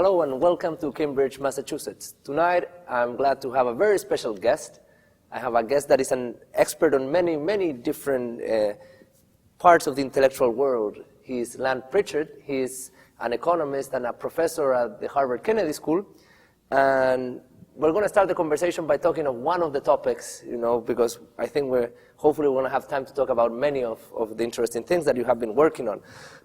Hello and welcome to Cambridge, Massachusetts. Tonight, I'm glad to have a very special guest. I have a guest that is an expert on many different parts of the intellectual world. He's Lant Pritchett. He's an economist and a professor at the Harvard Kennedy School. And we're going to start the conversation by talking of one of the topics, because I think hopefully we're going to have time to talk about many of the interesting things that you have been working on.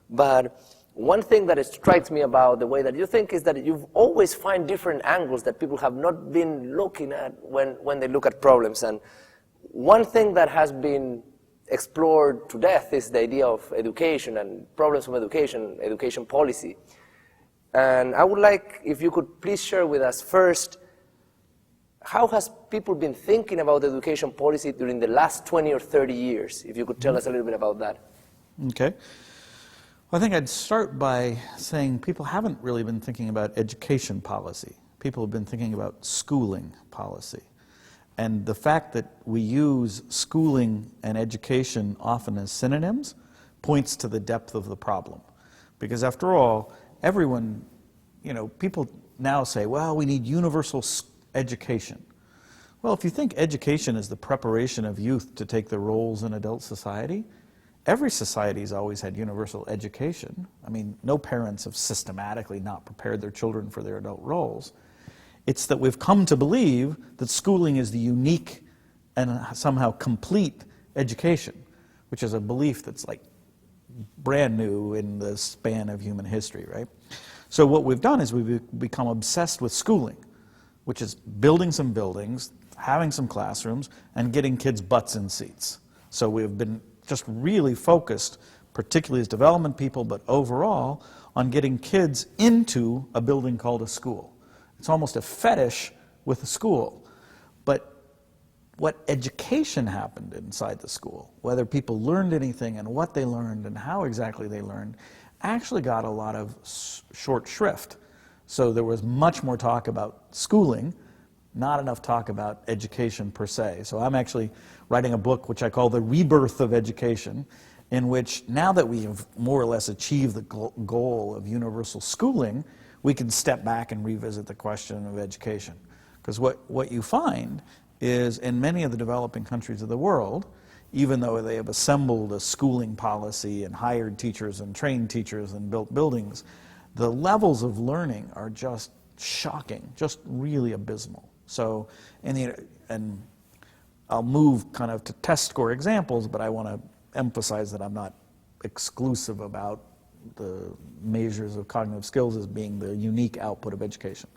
But one thing that strikes me about the way that you think is that you've always find different angles that people have not been looking at when they look at problems. And one thing that has been explored to death is the idea of education and problems of education policy. And I would like, if you could please share with us first, how has people been thinking about education policy during the last 20 or 30 years? If you could tell us a little bit about that. Okay. Well, I think I'd start by saying people haven't really been thinking about education policy. People have been thinking about schooling policy. And the fact that we use schooling and education often as synonyms points to the depth of the problem. Because after all, everyone, people now say, well, we need universal education. Well, if you think education is the preparation of youth to take their roles in adult society, every society has always had universal education. I mean, no parents have systematically not prepared their children for their adult roles. It's that we've come to believe that schooling is the unique and somehow complete education, which is a belief that's like brand new in the span of human history, right? So what we've done is we've become obsessed with schooling, which is building some buildings, having some classrooms, and getting kids' butts in seats. So we've been just really focused, particularly as development people, but overall, on getting kids into a building called a school. It's almost a fetish with a school. But what education happened inside the school, whether people learned anything and what they learned and how exactly they learned, actually got a lot of short shrift. So there was much more talk about schooling, not enough talk about education per se. So I'm actually writing a book which I call The Rebirth of Education, in which now that we have more or less achieved the goal of universal schooling, we can step back and revisit the question of education. Because what you find is in many of the developing countries of the world, even though they have assembled a schooling policy and hired teachers and trained teachers and built buildings, the levels of learning are just shocking, just really abysmal. So, and I'll move kind of to test score examples, but I want to emphasize that I'm not exclusive about the measures of cognitive skills as being the unique output of education.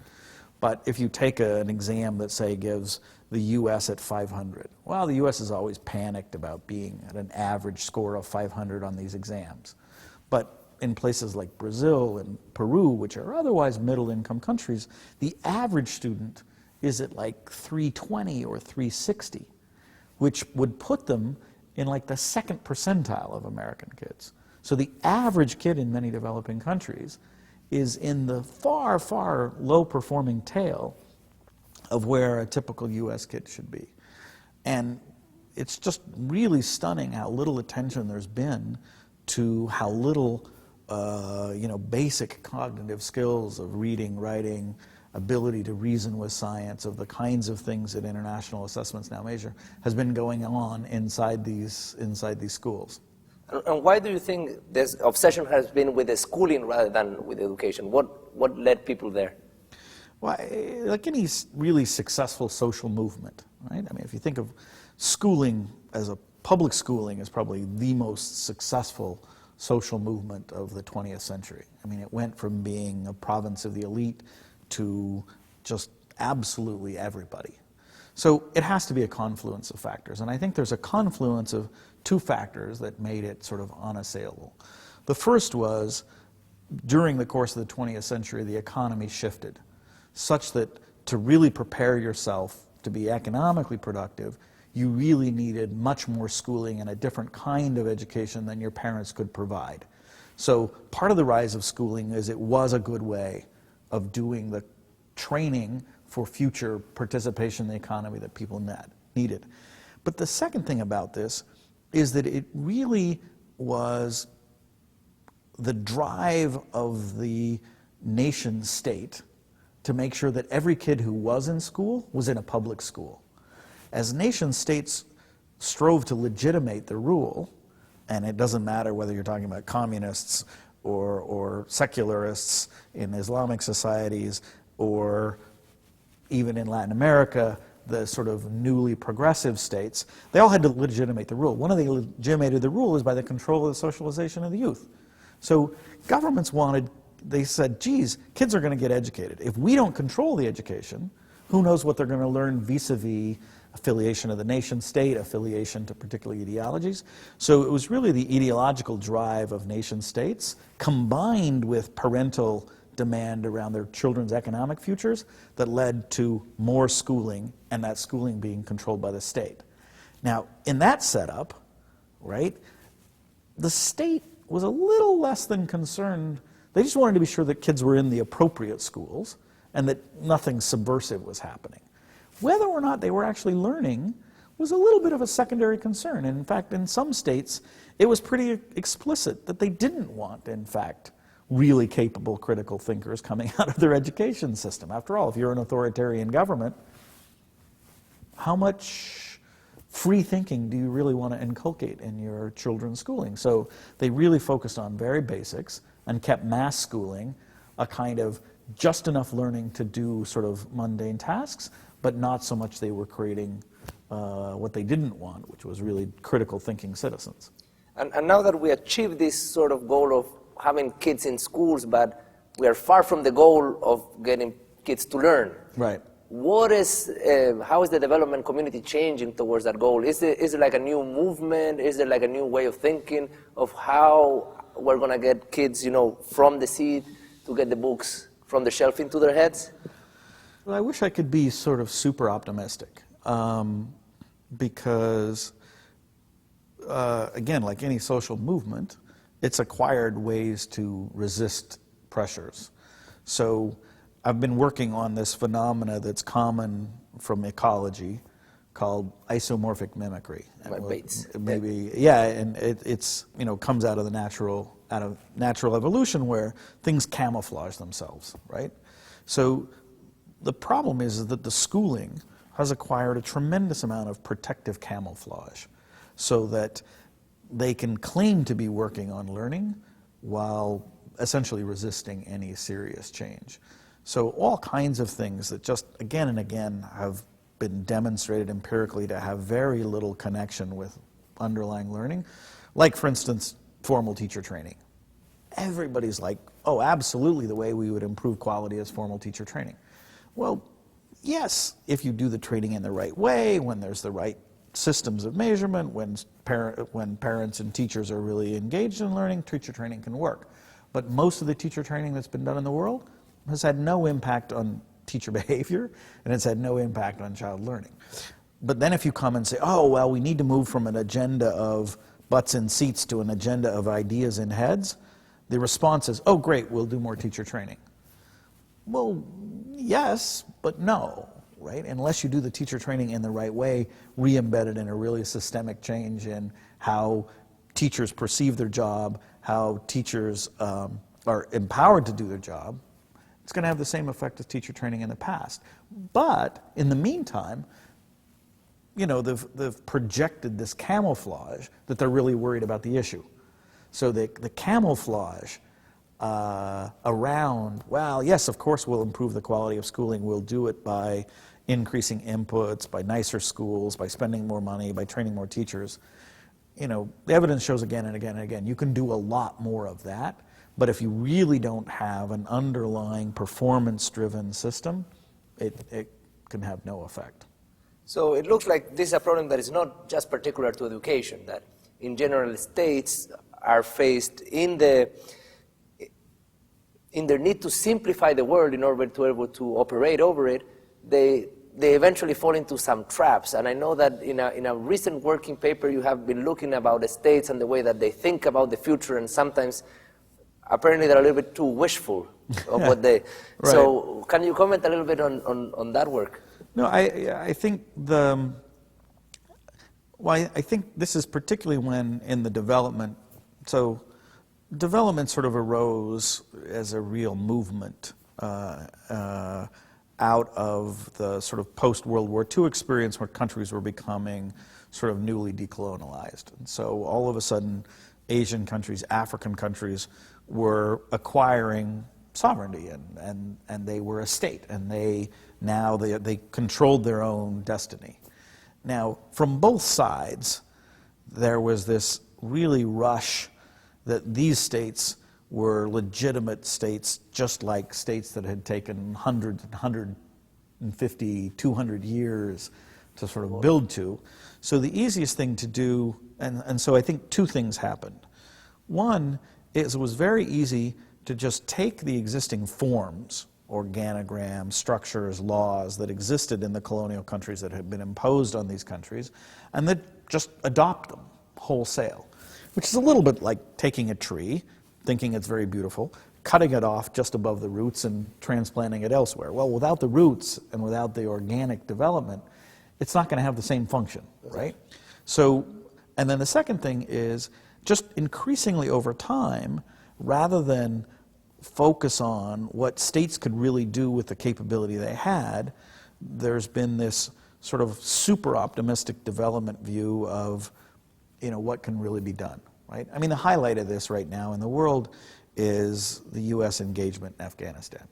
But if you take an exam that, say, gives the U.S. at 500, well, the U.S. is always panicked about being at an average score of 500 on these exams. But in places like Brazil and Peru, which are otherwise middle-income countries, the average student is at like 320 or 360, which would put them in like the second percentile of American kids. So the average kid in many developing countries is in the far low-performing tail of where a typical U.S. kid should be. And it's just really stunning how little attention there's been to how little basic cognitive skills of reading, writing, ability to reason with science, of the kinds of things that international assessments now measure, has been going on inside these schools. And why do you think this obsession has been with the schooling rather than with education? What led people there? Well, like any really successful social movement, right? I mean, if you think of schooling as a public schooling is probably the most successful social movement of the 20th century. I mean, it went from being a province of the elite to just absolutely everybody. So it has to be a confluence of factors. And I think there's a confluence of two factors that made it sort of unassailable. The first was, during the course of the 20th century, the economy shifted such that to really prepare yourself to be economically productive, you really needed much more schooling and a different kind of education than your parents could provide. So part of the rise of schooling is it was a good way of doing the training for future participation in the economy that people needed. But the second thing about this is that it really was the drive of the nation state to make sure that every kid who was in school was in a public school. As nation states strove to legitimate the rule, and it doesn't matter whether you're talking about communists or secularists in Islamic societies, or even in Latin America, the sort of newly progressive states, they all had to legitimate the rule. One of the legitimated the rule is by the control of the socialization of the youth. So governments they said, geez, kids are going to get educated. If we don't control the education, who knows what they're going to learn vis-a-vis affiliation of the nation state, affiliation to particular ideologies. So it was really the ideological drive of nation states combined with parental demand around their children's economic futures that led to more schooling, and that schooling being controlled by the state. Now, in that setup, right, the state was a little less than concerned. They just wanted to be sure that kids were in the appropriate schools and that nothing subversive was happening. Whether or not they were actually learning was a little bit of a secondary concern. And in fact, in some states, it was pretty explicit that they didn't want, in fact, really capable critical thinkers coming out of their education system. After all, if you're an authoritarian government, how much free thinking do you really want to inculcate in your children's schooling? So they really focused on very basics and kept mass schooling a kind of just enough learning to do sort of mundane tasks, but not so much they were creating what they didn't want, which was really critical thinking citizens. And now that we achieved this sort of goal of having kids in schools, but we are far from the goal of getting kids to learn. Right. How is the development community changing towards that goal? Is it like a new movement? Is there like a new way of thinking of how we're going to get kids, from the seed to get the books from the shelf into their heads? Well, I wish I could be sort of super optimistic, because, again, like any social movement, it's acquired ways to resist pressures. So I've been working on this phenomena that's common from ecology called isomorphic mimicry. And it's comes out of natural evolution where things camouflage themselves, right? So the problem is that the schooling has acquired a tremendous amount of protective camouflage so that they can claim to be working on learning while essentially resisting any serious change. So all kinds of things that just again and again have been demonstrated empirically to have very little connection with underlying learning, like for instance, formal teacher training. Everybody's like, oh, absolutely the way we would improve quality is formal teacher training. Well, yes, if you do the training in the right way, when there's the right systems of measurement, when parents and teachers are really engaged in learning, teacher training can work. But most of the teacher training that's been done in the world has had no impact on teacher behavior, and it's had no impact on child learning. But then if you come and say, oh, well, we need to move from an agenda of butts in seats to an agenda of ideas in heads, the response is, oh, great, we'll do more teacher training. Well, yes, but no, right? Unless you do the teacher training in the right way, re-embedded in a really systemic change in how teachers perceive their job, how teachers are empowered to do their job, it's going to have the same effect as teacher training in the past. But in the meantime, they've projected this camouflage that they're really worried about the issue. So the camouflage around, well, yes, of course we'll improve the quality of schooling. We'll do it by increasing inputs, by nicer schools, by spending more money, by training more teachers. The evidence shows again and again and again, you can do a lot more of that. But if you really don't have an underlying performance-driven system, it can have no effect. So it looks like this is a problem that is not just particular to education, that in general states are faced in their need to simplify the world in order to be able to operate over it, they eventually fall into some traps. And I know that in a recent working paper you have been looking about the states and the way that they think about the future, and sometimes apparently they're a little bit too wishful of what they... Right. So can you comment a little bit on that work? No, I think I think this is particularly when in the development, so development sort of arose as a real movement out of the sort of post-World War II experience where countries were becoming sort of newly decolonialized. And so all of a sudden, Asian countries, African countries were acquiring sovereignty, and they were a state, and they controlled their own destiny. Now, from both sides, there was this really rush that these states were legitimate states, just like states that had taken 150, 200 years to sort of build to. So the easiest thing to do, and so I think two things happened. One is it was very easy to just take the existing forms, organograms, structures, laws that existed in the colonial countries that had been imposed on these countries, and then just adopt them wholesale, which is a little bit like taking a tree, thinking it's very beautiful, cutting it off just above the roots and transplanting it elsewhere. Well, without the roots and without the organic development, it's not going to have the same function, right? So, and then the second thing is just increasingly over time, rather than focus on what states could really do with the capability they had, there's been this sort of super optimistic development view of, what can really be done, right? I mean, the highlight of this right now in the world is the U.S. engagement in Afghanistan.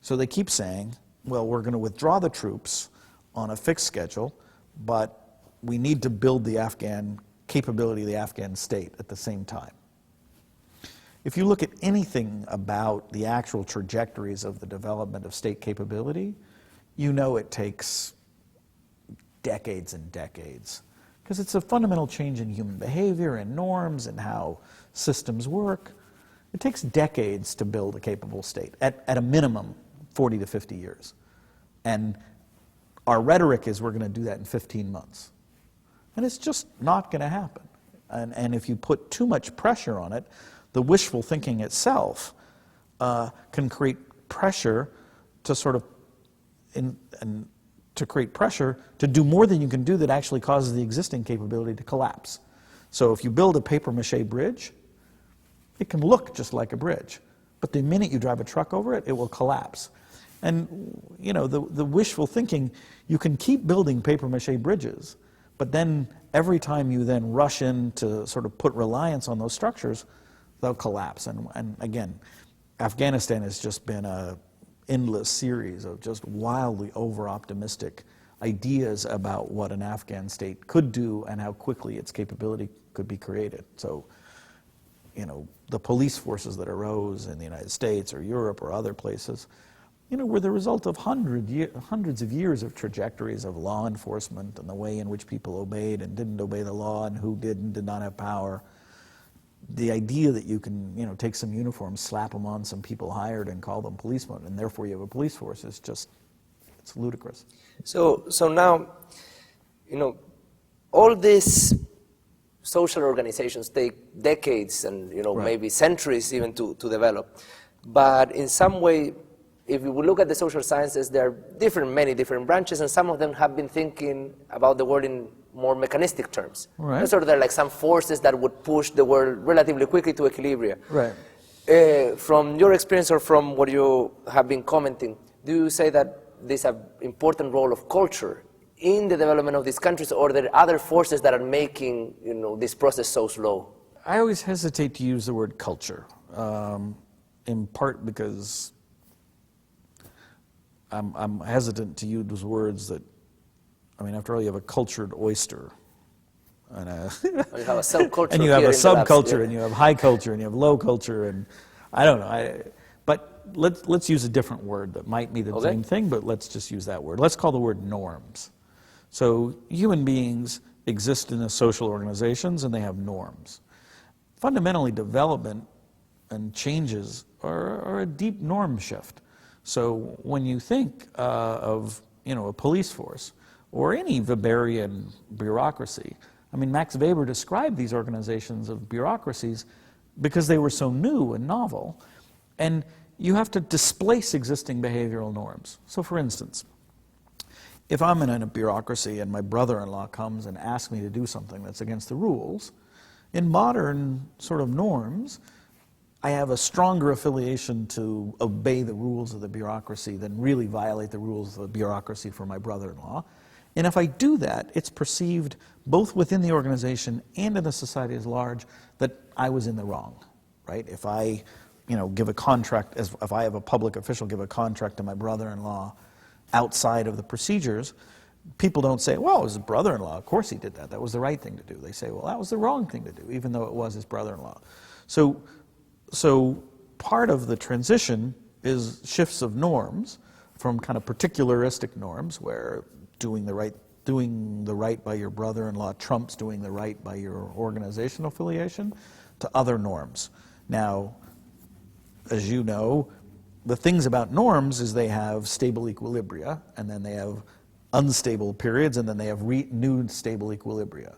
So they keep saying, well, we're going to withdraw the troops on a fixed schedule, but we need to build the Afghan capability of the Afghan state at the same time. If you look at anything about the actual trajectories of the development of state capability, it takes decades and decades, because it's a fundamental change in human behavior and norms and how systems work. It takes decades to build a capable state, at a minimum 40 to 50 years. And our rhetoric is we're going to do that in 15 months. And it's just not going to happen. And if you put too much pressure on it, the wishful thinking itself can create pressure to sort of, to create pressure to do more than you can do that actually causes the existing capability to collapse. So if you build a papier-mâché bridge, it can look just like a bridge, but the minute you drive a truck over it, it will collapse. And the wishful thinking, you can keep building papier-mâché bridges, but then every time you then rush in to sort of put reliance on those structures, they'll collapse. And again, Afghanistan has just been an endless series of just wildly over-optimistic ideas about what an Afghan state could do and how quickly its capability could be created. So, the police forces that arose in the United States or Europe or other places, were the result of hundreds of years of trajectories of law enforcement and the way in which people obeyed and didn't obey the law and who did and did not have power. The idea that you can, take some uniforms, slap them on some people hired and call them policemen, and therefore you have a police force is just, it's ludicrous. So now, all these social organizations take decades and, Right. maybe centuries even to develop. But in some way, if we look at the social sciences, there are many different branches, and some of them have been thinking about the world in more mechanistic terms. Right. Sort of there are like some forces that would push the world relatively quickly to equilibrium. Right. From your experience or from what you have been commenting, do you say that there's an important role of culture in the development of these countries, or there are other forces that are making this process so slow? I always hesitate to use the word culture, in part because I'm hesitant to use words that, after all, you have a cultured oyster. And you have a subculture. And you have a subculture, yeah. and you have high culture, and you have low culture, and I don't know. But let's use a different word that might mean the same thing, but let's just use that word. Let's call the word norms. So human beings exist in social organizations, and they have norms. Fundamentally, development and changes are a deep norm shift. So when you think of a police force or any Weberian bureaucracy, Max Weber described these organizations of bureaucracies because they were so new and novel, and you have to displace existing behavioral norms. So for instance, if I'm in a bureaucracy and my brother-in-law comes and asks me to do something that's against the rules, in modern sort of norms, I have a stronger affiliation to obey the rules of the bureaucracy than really violate the rules of the bureaucracy for my brother-in-law. And if I do that, it's perceived both within the organization and in the society as large that I was in the wrong, right? If I, give a contract, if I have a public official give a contract to my brother-in-law outside of the procedures, people don't say, well, it was his brother-in-law, of course he did that, that was the right thing to do. They say, well, that was the wrong thing to do, even though it was his brother-in-law. So part of the transition is shifts of norms from kind of particularistic norms where doing the right by your brother-in-law trumps doing the right by your organizational affiliation to other norms. Now, as you know, the things about norms is they have stable equilibria, and then they have unstable periods, and then they have new stable equilibria.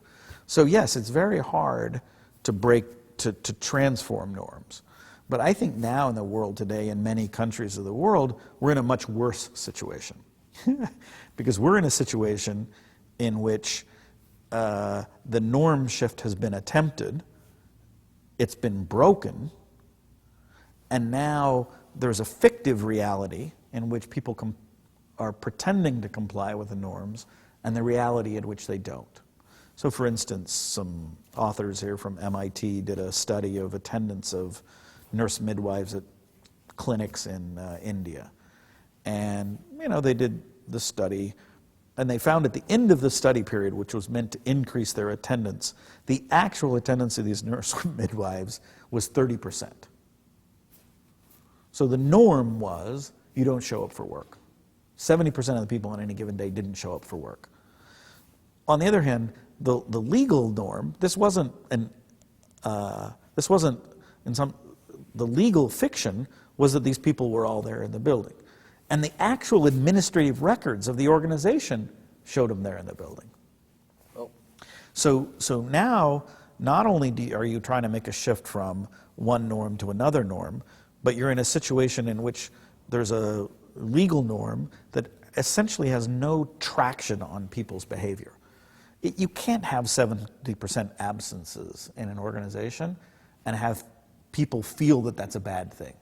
So yes, it's very hard to transform norms. But I think now in the world today, in many countries of the world, we're in a much worse situation. Because we're in a situation in which the norm shift has been attempted, it's been broken, and now there's a fictive reality in which people are pretending to comply with the norms and the reality in which they don't. So for instance, some authors here from MIT did a study of attendance of nurse midwives at clinics in India. And, they did the study, and they found at the end of the study period, which was meant to increase their attendance, the actual attendance of these nurse midwives was 30%. So the norm was you don't show up for work. 70% of the people on any given day didn't show up for work. On the other hand, the legal norm, the legal fiction was that these people were all there in the building. And the actual administrative records of the organization showed them there in the building. Oh. So now, not only are you trying to make a shift from one norm to another norm, but you're in a situation in which there's a legal norm that essentially has no traction on people's behavior. You can't have 70% absences in an organization and have people feel that that's a bad thing,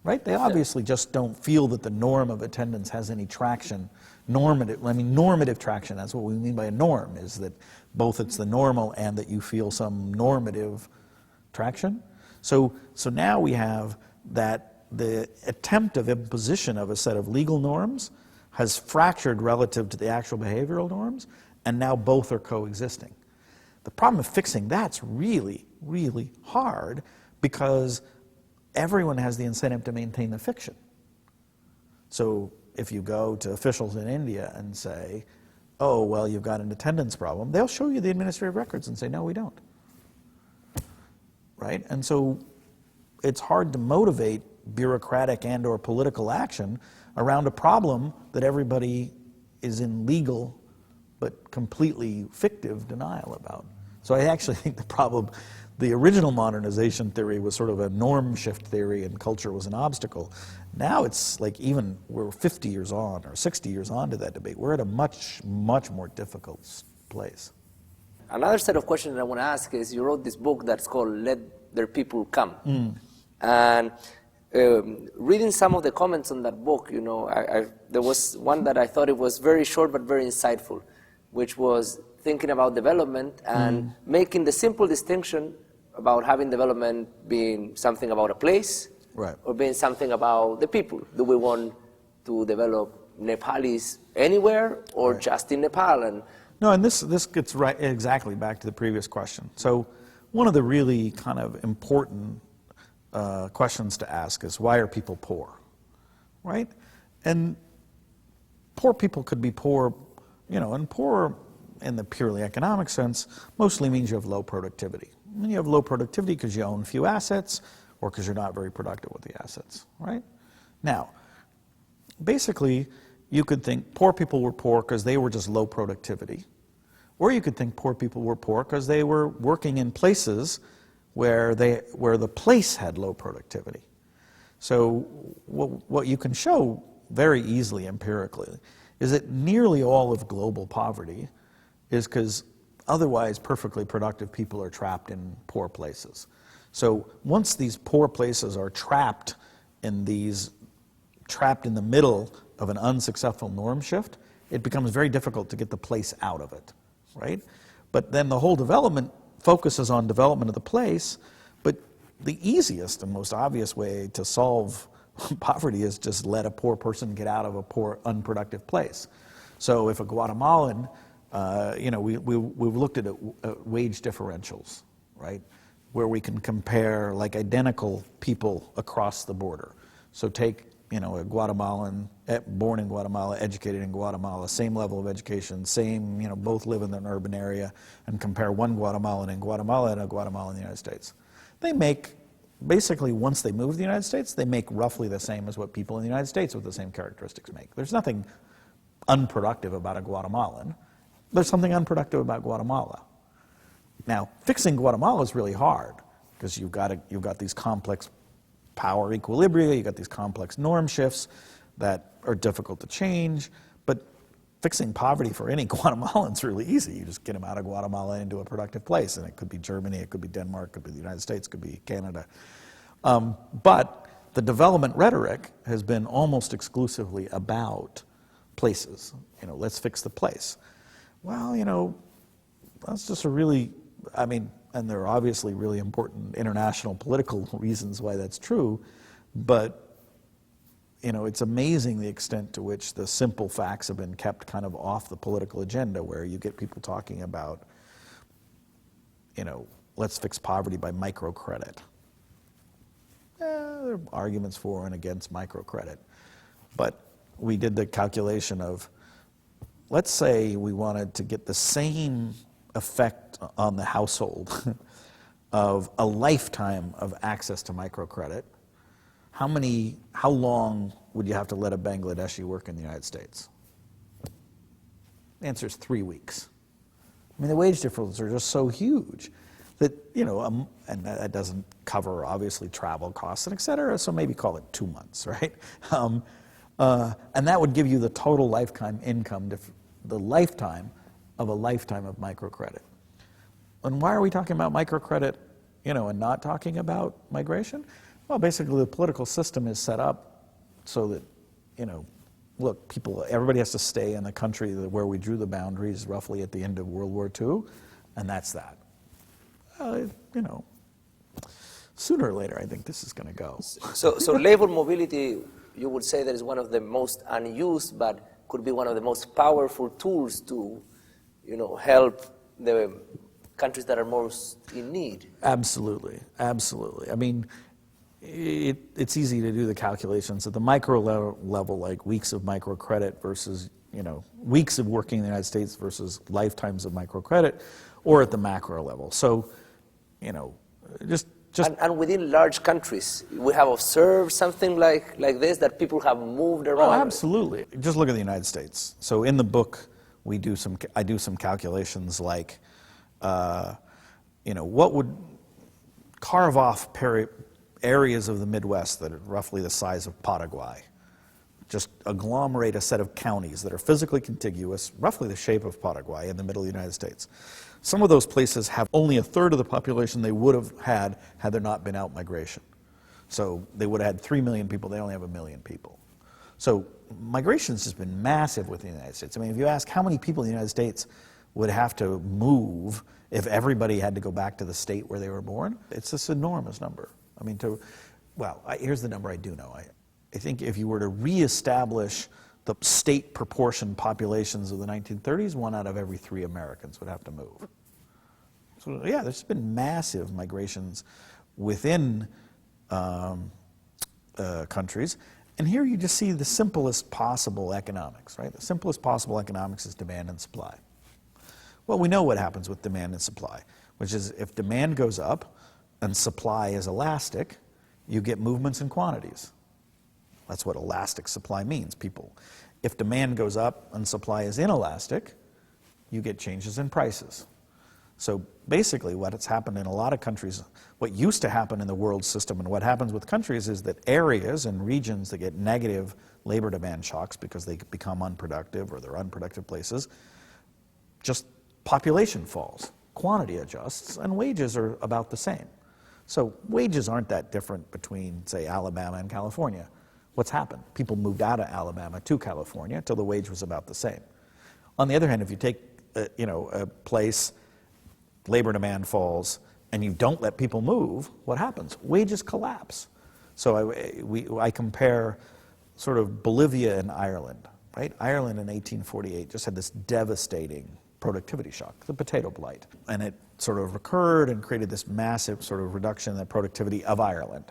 right? They obviously just don't feel that the norm of attendance has any traction. Normative traction, that's what we mean by a norm, is that both it's the normal and that you feel some normative traction. So now we have that the attempt of imposition of a set of legal norms has fractured relative to the actual behavioral norms, and now both are coexisting. The problem of fixing that's really, really hard because everyone has the incentive to maintain the fiction. So if you go to officials in India and say, oh, well, you've got an attendance problem, they'll show you the administrative records and say, no, we don't. Right? And so it's hard to motivate bureaucratic and or political action around a problem that everybody is in legal but completely fictive denial about. So I actually think the original modernization theory was sort of a norm shift theory and culture was an obstacle. Now it's like even we're 50 years on or 60 years on to that debate. We're at a much, much more difficult place. Another set of questions that I want to ask is, you wrote this book that's called Let Their People Come. And reading some of the comments on that book, there was one that I thought it was very short but very insightful, which was thinking about development and making the simple distinction about having development being something about a place, right, or being something about the people. Do we want to develop Nepalis anywhere or right, just in Nepal? No, and this gets right exactly back to the previous question. So one of the really kind of important questions to ask is, why are people poor, right? And poor people could be poor, and poor in the purely economic sense mostly means you have low productivity. And you have low productivity because you own few assets or because you're not very productive with the assets, right? Now, basically, you could think poor people were poor because they were just low productivity. Or you could think poor people were poor because they were working in places where the place had low productivity. So what you can show very easily empirically is that nearly all of global poverty is because otherwise perfectly productive people are trapped in poor places. So once these poor places are trapped in the middle of an unsuccessful norm shift, it becomes very difficult to get the place out of it, right? But then the whole development focuses on development of the place, but the easiest and most obvious way to solve poverty is just let a poor person get out of a poor, unproductive place. So if a Guatemalan, we've looked at wage differentials, right? Where we can compare like identical people across the border. So take, a Guatemalan, born in Guatemala, educated in Guatemala, same level of education, same, both live in an urban area, and compare one Guatemalan in Guatemala and a Guatemalan in the United States. They make, basically, once they move to the United States, they make roughly the same as what people in the United States with the same characteristics make. There's nothing unproductive about a Guatemalan. There's something unproductive about Guatemala. Now, fixing Guatemala is really hard because you've got these complex power equilibria, you've got these complex norm shifts that are difficult to change, but fixing poverty for any Guatemalan is really easy. You just get them out of Guatemala into a productive place, and it could be Germany, it could be Denmark, it could be the United States, it could be Canada. But the development rhetoric has been almost exclusively about places. Let's fix the place. Well, that's just and there are obviously really important international political reasons why that's true, but it's amazing the extent to which the simple facts have been kept kind of off the political agenda, where you get people talking about, let's fix poverty by microcredit. There are arguments for and against microcredit, but we did the calculation of, let's say we wanted to get the same effect on the household of a lifetime of access to microcredit. How long would you have to let a Bangladeshi work in the United States? The answer is 3 weeks. The wage differences are just so huge that, and that doesn't cover, obviously, travel costs and et cetera, so maybe call it 2 months, right? And that would give you the total lifetime income, the lifetime of microcredit. And why are we talking about microcredit, and not talking about migration? Well, basically the political system is set up so that, look, everybody has to stay in the country where we drew the boundaries roughly at the end of World War II, and that's that. Sooner or later, I think this is going to go. So labor mobility, you would say that is one of the most unused, but could be one of the most powerful tools to help the countries that are most in need. Absolutely. It's easy to do the calculations at the micro level, like weeks of microcredit versus, weeks of working in the United States versus lifetimes of microcredit, or at the macro level. So, just and within large countries, we have observed something like this, that people have moved around. Oh, absolutely. Just look at the United States. So in the book, I do some calculations like, what would carve off areas of the Midwest that are roughly the size of Paraguay, just agglomerate a set of counties that are physically contiguous, roughly the shape of Paraguay in the middle of the United States. Some of those places have only a third of the population they would have had there not been out-migration. So they would have had 3 million people, they only have 1 million people. So migration has been massive within the United States. If you ask how many people in the United States would have to move if everybody had to go back to the state where they were born, it's this enormous number. Here's the number I do know. I think if you were to reestablish the state proportion populations of the 1930s, 1 out of every 3 Americans would have to move. So yeah, there's been massive migrations within countries. And here you just see the simplest possible economics, right? The simplest possible economics is demand and supply. Well, we know what happens with demand and supply, which is if demand goes up and supply is elastic, you get movements in quantities. That's what elastic supply means, people. If demand goes up and supply is inelastic, you get changes in prices. So basically what has happened in a lot of countries, what used to happen in the world system and what happens with countries is that areas and regions that get negative labor demand shocks because they become unproductive or they're unproductive places, just population falls, quantity adjusts, and wages are about the same. So wages aren't that different between, say, Alabama and California. What's happened? People moved out of Alabama to California till the wage was about the same. On the other hand, if you take a place, labor demand falls, and you don't let people move, what happens? Wages collapse. So I compare sort of Bolivia and Ireland, right? Ireland in 1848 just had this devastating productivity shock, the potato blight. And it sort of recurred and created this massive sort of reduction in the productivity of Ireland.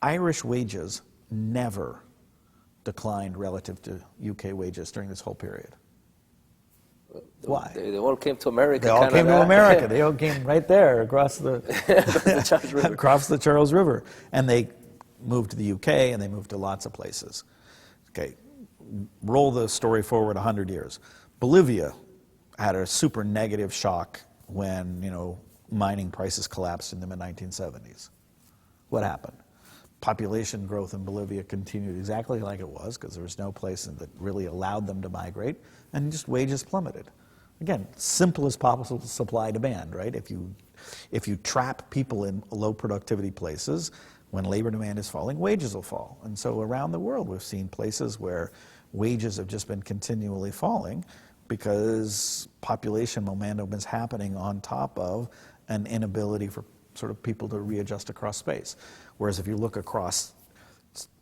Irish wages never declined relative to UK wages during this whole period. Why? They all came to America. They all Canada. came to America. They all came right there across the Charles River. across the Charles River, and they moved to the UK and they moved to lots of places. Okay, roll the story forward 100 years. Bolivia had a super negative shock when mining prices collapsed in the mid-1970s. What happened? Population growth in Bolivia continued exactly like it was because there was no place that really allowed them to migrate, and just wages plummeted. Again, simple as possible supply-demand, right? If you trap people in low productivity places, when labor demand is falling, wages will fall. And so around the world, we've seen places where wages have just been continually falling because population momentum is happening on top of an inability for sort of people to readjust across space. Whereas if you look across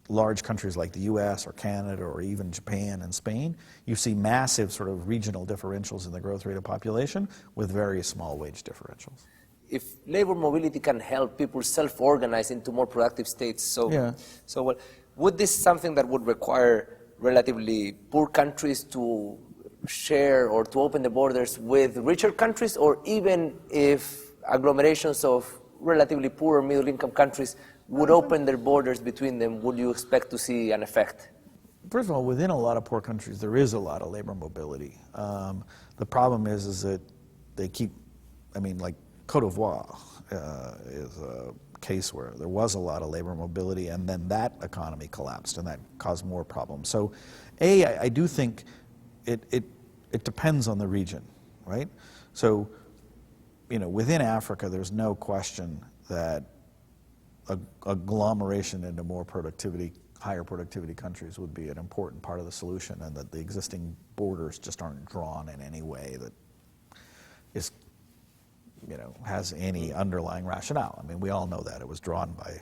large countries like the US or Canada or even Japan and Spain, you see massive sort of regional differentials in the growth rate of population with very small wage differentials. If labor mobility can help people self-organize into more productive states, would this something that would require relatively poor countries to share or to open the borders with richer countries, or even if agglomerations of relatively poor or middle-income countries would open their borders between them, would you expect to see an effect? First of all, within a lot of poor countries, there is a lot of labor mobility. The problem is that they keep, like Cote d'Ivoire is a case where there was a lot of labor mobility, and then that economy collapsed, and that caused more problems. So, I do think it depends on the region, right? So, within Africa, there's no question that agglomeration into higher productivity countries would be an important part of the solution, and that the existing borders just aren't drawn in any way that is, has any underlying rationale. We all know that. It was drawn by,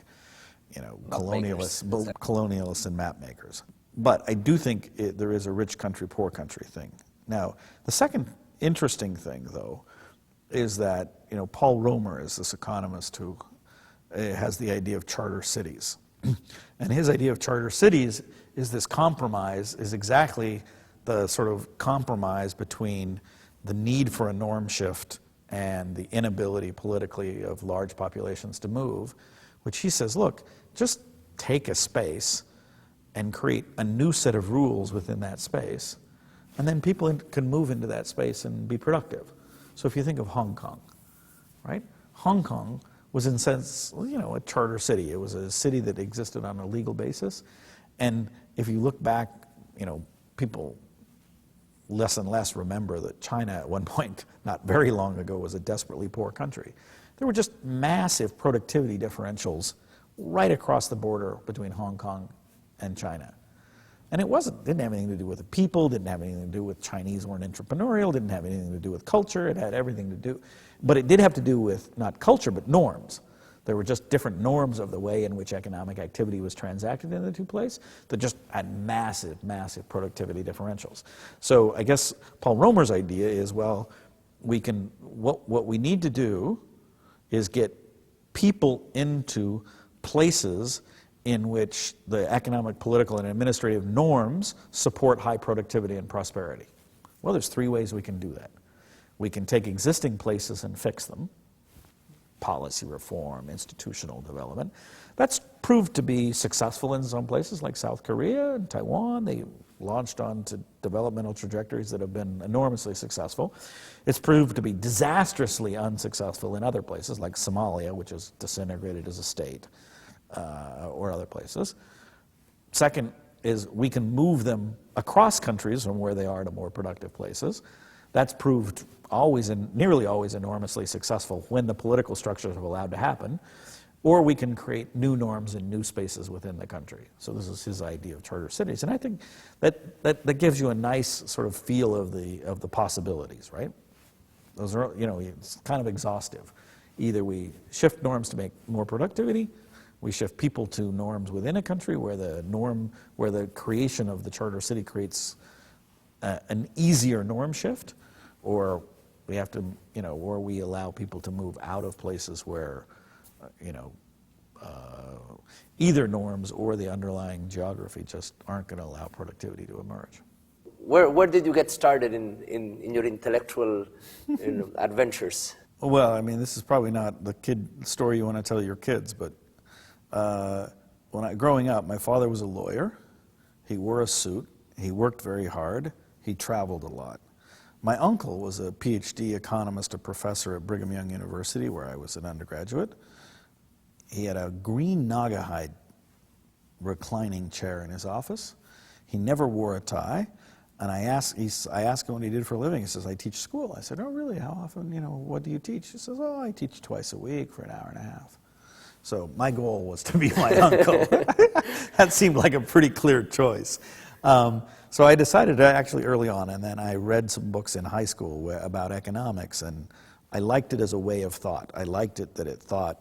colonialists and map makers. But I do think there is a rich country, poor country thing. Now, the second interesting thing, though, is that, Paul Romer is this economist who has the idea of charter cities. And his idea of charter cities is this compromise, is exactly the sort of compromise between the need for a norm shift and the inability politically of large populations to move, which he says, look, just take a space and create a new set of rules within that space, and then people can move into that space and be productive. So if you think of Hong Kong, right? Hong Kong was in a sense, a charter city. It was a city that existed on a legal basis. And if you look back, people less and less remember that China at one point, not very long ago, was a desperately poor country. There were just massive productivity differentials right across the border between Hong Kong and China. And it didn't have anything to do with the people, didn't have anything to do with Chinese weren't entrepreneurial, didn't have anything to do with culture, it had everything to do, but it did have to do with not culture, but norms. There were just different norms of the way in which economic activity was transacted in the two places that just had massive, massive productivity differentials. So I guess Paul Romer's idea is, what we need to do is get people into places in which the economic, political, and administrative norms support high productivity and prosperity. Well, there's three ways we can do that. We can take existing places and fix them. Policy reform, institutional development. That's proved to be successful in some places like South Korea and Taiwan. They launched onto developmental trajectories that have been enormously successful. It's proved to be disastrously unsuccessful in other places like Somalia, which is disintegrated as a state, or other places. Second is we can move them across countries from where they are to more productive places. That's proved always and nearly always enormously successful when the political structures are allowed to happen, or we can create new norms in new spaces within the country. So this is his idea of charter cities, and I think that gives you a nice sort of feel of the possibilities, right? Those are, you know, it's kind of exhaustive. Either we shift norms to make more productivity, we shift people to norms within a country where the creation of the charter city creates an easier norm shift, or we have to, you know, or we allow people to move out of places where, you know, either norms or the underlying geography just aren't going to allow productivity to emerge. Where did you get started in your intellectual adventures? Well, I mean, this is probably not the kid story you want to tell your kids, but growing up, my father was a lawyer. He wore a suit. He worked very hard. He traveled a lot. My uncle was a PhD economist, a professor at Brigham Young University, where I was an undergraduate. He had a green Naugahyde reclining chair in his office. He never wore a tie. And I asked him what he did for a living. He says, I teach school. I said, oh, really? How often, you know, what do you teach? He says, oh, I teach twice a week for an hour and a half. So my goal was to be my uncle. That seemed like a pretty clear choice. So I decided actually early on, and then I read some books in high school about economics, and I liked it as a way of thought. I liked it that it thought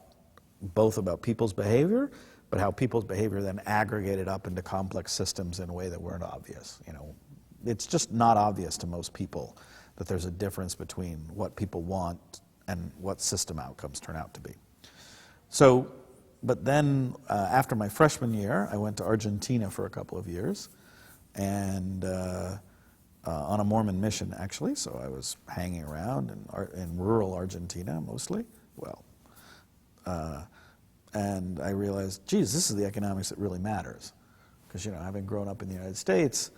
both about people's behavior, but how people's behavior then aggregated up into complex systems in a way that weren't obvious. You know, it's just not obvious to most people that there's a difference between what people want and what system outcomes turn out to be. So, but then after my freshman year, I went to Argentina for a couple of years, and on a Mormon mission, actually. So I was hanging around in rural Argentina mostly. Well, and I realized, geez, this is the economics that really matters. Because, you know, having grown up in the United States,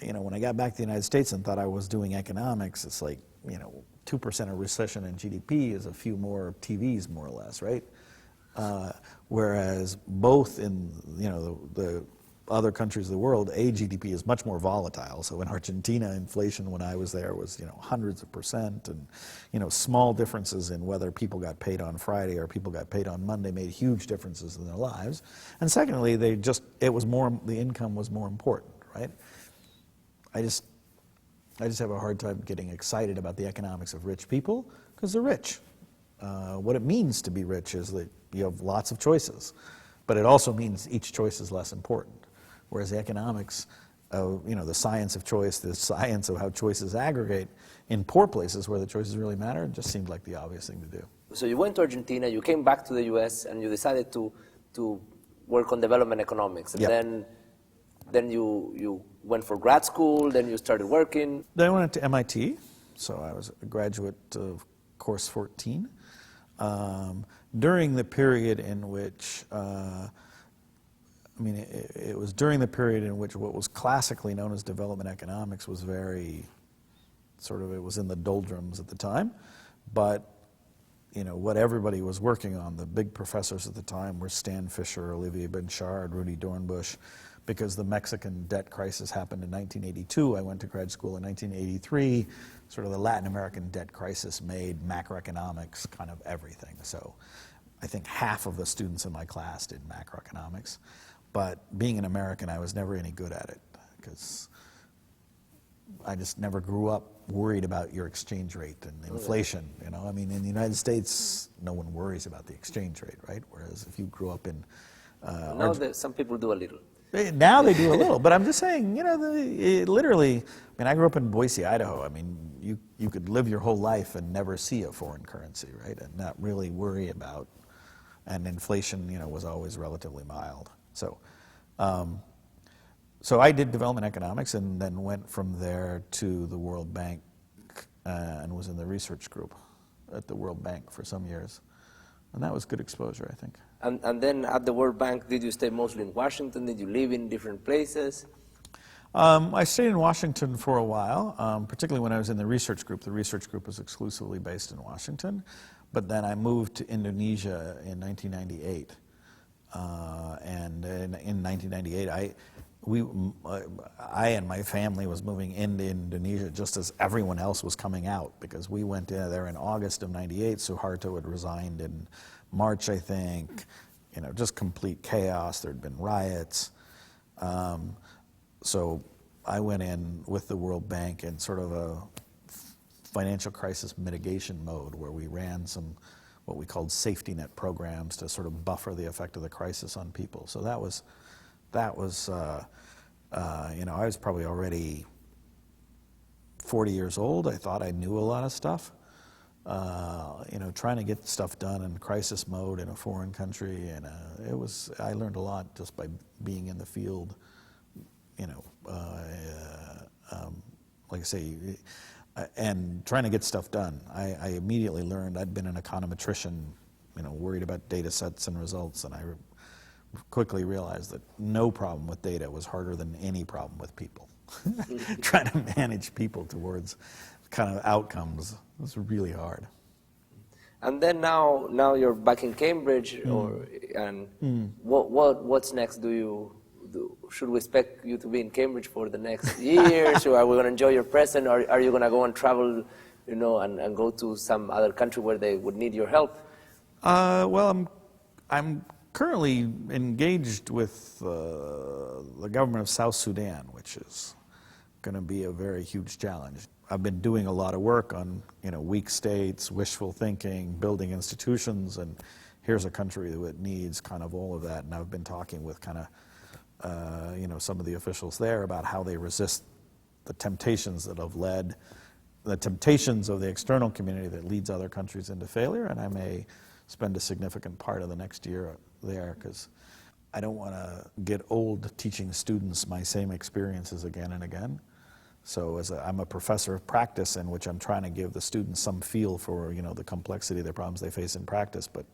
you know, when I got back to the United States and thought I was doing economics, it's like, you know, 2% of recession in GDP is a few more TVs, more or less, right? Whereas both in, you know, the other countries of the world, GDP is much more volatile. So in Argentina, inflation when I was there was, you know, hundreds of percent, and, you know, small differences in whether people got paid on Friday or people got paid on Monday made huge differences in their lives. And secondly, the income was more important, right? I just have a hard time getting excited about the economics of rich people because they're rich. What it means to be rich is that you have lots of choices, but it also means each choice is less important. Whereas the economics of, you know, the science of choice, the science of how choices aggregate in poor places where the choices really matter, it just seemed like the obvious thing to do. So you went to Argentina, you came back to the US, and you decided to work on development economics. And Yep. then you went for grad school, then you started working. Then I went to MIT, so I was a graduate of course 14. During the period in which, it was during the period in which what was classically known as development economics was very, it was in the doldrums at the time. But, you know, what everybody was working on, the big professors at the time were Stan Fisher, Olivier Benchard, Rudy Dornbusch, because the Mexican debt crisis happened in 1982. I went to grad school in 1983. Sort of the Latin American debt crisis made macroeconomics kind of everything. So I think half of the students in my class did macroeconomics. But being an American, I was never any good at it because I just never grew up worried about your exchange rate and inflation. You know, I mean, in the United States, no one worries about the exchange rate, right? Whereas if you grew up in now some people do a little. Now they do a little, but I'm just saying, you know, literally, I mean, I grew up in Boise, Idaho. I mean, you could live your whole life and never see a foreign currency, right? And not really worry about, and inflation, you know, was always relatively mild. So, so I did development economics and then went from there to the World Bank and was in the research group at the World Bank for some years. And that was good exposure, I think. And then at the World Bank, did you stay mostly in Washington? Did you live in different places? I stayed in Washington for a while, particularly when I was in the research group. The research group was exclusively based in Washington. But then I moved to Indonesia in 1998. And in 1998, I and my family was moving into Indonesia just as everyone else was coming out, because we went there in August of '98. Suharto had resigned in March, I think. Just complete chaos. There'd been riots. So I went in with the World Bank in sort of a financial crisis mitigation mode, where we ran some what we called safety net programs to sort of buffer the effect of the crisis on people. So that was I was probably already 40 years old. I thought I knew a lot of stuff. Trying to get stuff done in crisis mode in a foreign country, and I learned a lot just by being in the field. Like I say, and trying to get stuff done. I immediately learned. I'd been an econometrician, worried about data sets and results, and I quickly realized that no problem with data was harder than any problem with people. Trying to manage people towards kind of outcomes was really hard. And then now you're back in Cambridge, what's next? Should we expect you to be in Cambridge for the next years, or are we going to enjoy your presence, or are you going to go and travel, and go to some other country where they would need your help? Well, I'm currently engaged with the government of South Sudan, which is going to be a very huge challenge. I've been doing a lot of work on, weak states, wishful thinking, building institutions, and here's a country that needs kind of all of that. And I've been talking with kind of, some of the officials there about how they resist the temptations that have led, the temptations of the external community that leads other countries into failure. And I may spend a significant part of the next year there, because I don't want to get old teaching students my same experiences again and again. So I'm a professor of practice, in which I'm trying to give the students some feel for the complexity of the problems they face in practice. But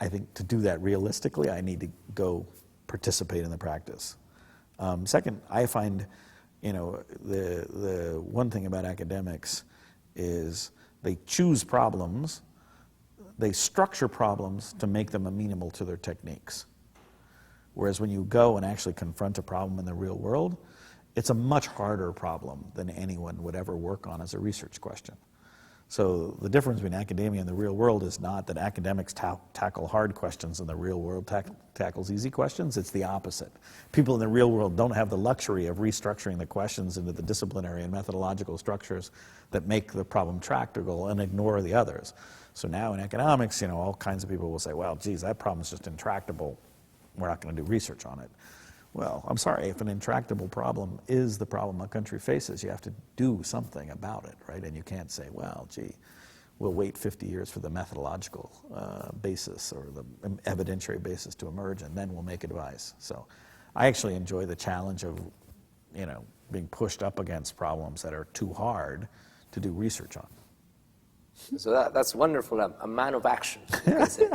I think to do that realistically, I need to go participate in the practice. Second, I find the one thing about academics is they choose problems, they structure problems to make them amenable to their techniques. Whereas when you go and actually confront a problem in the real world, it's a much harder problem than anyone would ever work on as a research question. So the difference between academia and the real world is not that academics tackle hard questions and the real world tackles easy questions. It's the opposite. People in the real world don't have the luxury of restructuring the questions into the disciplinary and methodological structures that make the problem tractable and ignore the others. So now in economics, all kinds of people will say, well, geez, that problem's just intractable. We're not going to do research on it. Well, I'm sorry, if an intractable problem is the problem a country faces, you have to do something about it, right? And you can't say, well, gee, we'll wait 50 years for the methodological basis or the evidentiary basis to emerge, and then we'll make advice. So I actually enjoy the challenge of, being pushed up against problems that are too hard to do research on. So that's wonderful, a man of action, you can say.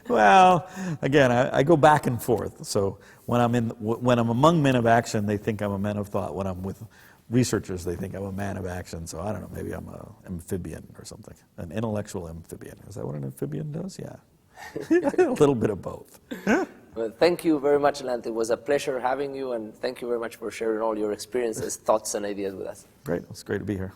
Well, again, I go back and forth. So when I'm among men of action, they think I'm a man of thought. When I'm with researchers, they think I'm a man of action. So I don't know, maybe I'm an amphibian or something, an intellectual amphibian. Is that what an amphibian does? Yeah, a little bit of both. Well, thank you very much, Lant. It was a pleasure having you, and thank you very much for sharing all your experiences, thoughts, and ideas with us. Great, it's great to be here.